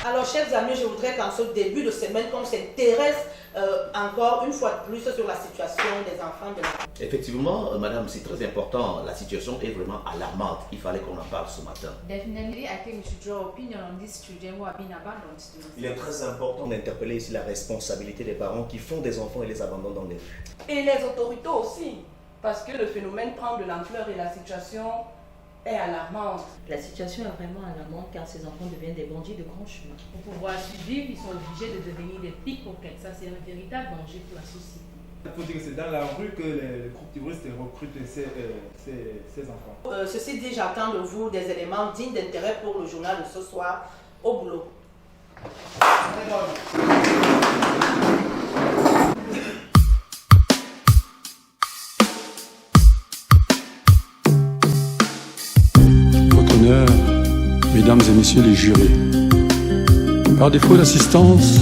Alors, chers amis, je voudrais qu'en ce début de semaine, qu'on s'intéresse encore une fois de plus sur la situation des enfants de la rue. Effectivement, madame, c'est très important. La situation est vraiment alarmante. Il fallait qu'on en parle ce matin. Definitely, I think we should draw opinion on these children who have been abandoned to the Il est très important d'interpeller ici la responsabilité des parents qui font des enfants et les abandonnent dans les rues. Et les autorités aussi, parce que le phénomène prend de l'ampleur et la situation est alarmante. La situation est vraiment alarmante car ces enfants deviennent des bandits de grand chemin. Pour pouvoir survivre, ils sont obligés de devenir des pickpockets. Ça, c'est un véritable danger pour la société. Il faut dire que c'est dans la rue que les groupes terroristes recrutent ces enfants. Ceci dit, j'attends de vous des éléments dignes d'intérêt pour le journal de ce soir. Au boulot. Mesdames et messieurs les jurés, par défaut d'assistance,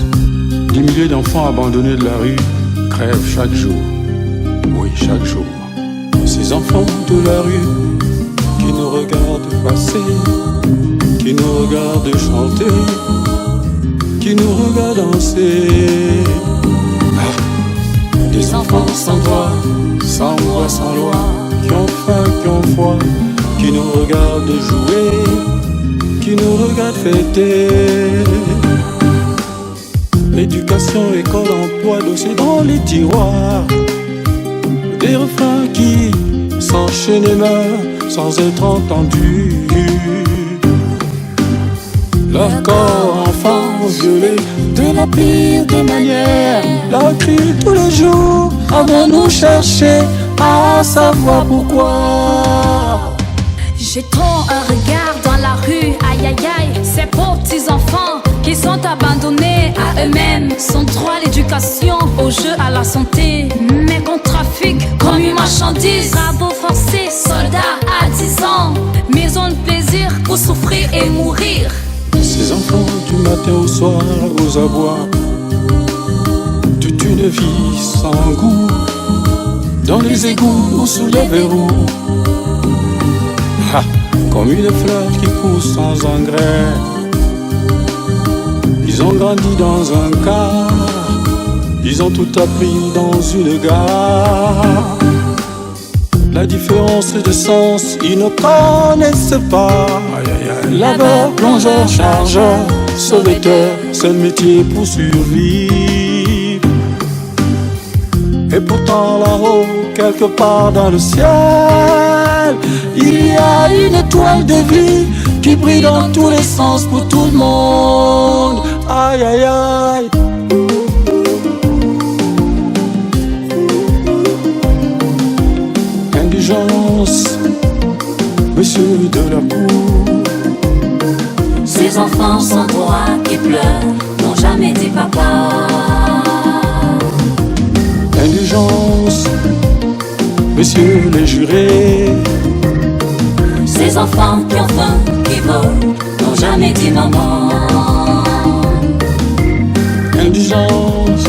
des milliers d'enfants abandonnés de la rue crèvent chaque jour. Oui, chaque jour. Ces enfants de la rue qui nous regardent passer, qui nous regardent chanter, qui nous regardent danser. Des enfants sans droit, sans voix, sans loi, qui ont faim, qui ont froid, qui nous regardent jouer, qui nous regarde fêter. Éducation, école, emploi, dossier dans les tiroirs. Des refrains qui s'enchaînent et meurent sans être entendus. Leur corps enfant violé de la pire des manières. Leur cri tous les jours avant nous chercher à savoir pourquoi. J'ai trop un regard dans la rue, aïe aïe aïe. Ces pauvres petits enfants qui sont abandonnés à eux-mêmes, sans droit à l'éducation, au jeu, à la santé, mais qu'on trafique comme une marchandise. Travaux forcés, soldats à 10 ans, maison de plaisir pour souffrir et mourir. Ces enfants du matin au soir aux abois, toute une vie sans goût, dans les égouts ou sous les verrous. Comme une fleur qui pousse sans engrais. Ils ont grandi dans un car, ils ont tout appris dans une gare. La différence de sens, ils ne connaissent pas. Laveur, plongeur, chargeur, sauveteur, seul métier pour survivre. Et pourtant là-haut, quelque part dans le ciel, il y a une étoile de vie qui brille dans tous les sens pour tout le monde. Aïe aïe aïe. Indigence, monsieur de la cour. Ces enfants sans droit qui pleurent n'ont jamais dit papa. Indigence, messieurs les jurés. Ces enfants qui ont faim, qui volent, n'ont jamais dit maman. Indigence,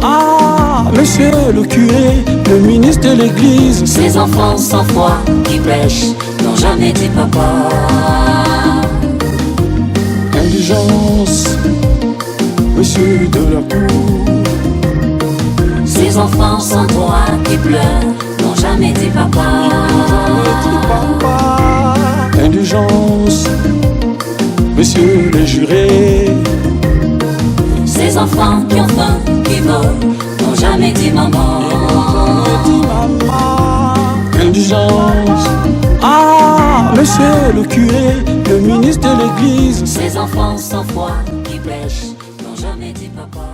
ah, monsieur le curé, le ministre de l'église. Ces enfants sans foi qui pêchent, n'ont jamais dit papa. Indigence, monsieur de la cour. Ces enfants sans droit qui pleurent, n'ont jamais dit papa. Indigence, messieurs les jurés. Ces enfants qui ont faim, qui volent, n'ont jamais dit maman. Indigence, ah, monsieur le curé, le ministre de l'église. Ces enfants sans foi qui pêchent, n'ont jamais dit papa.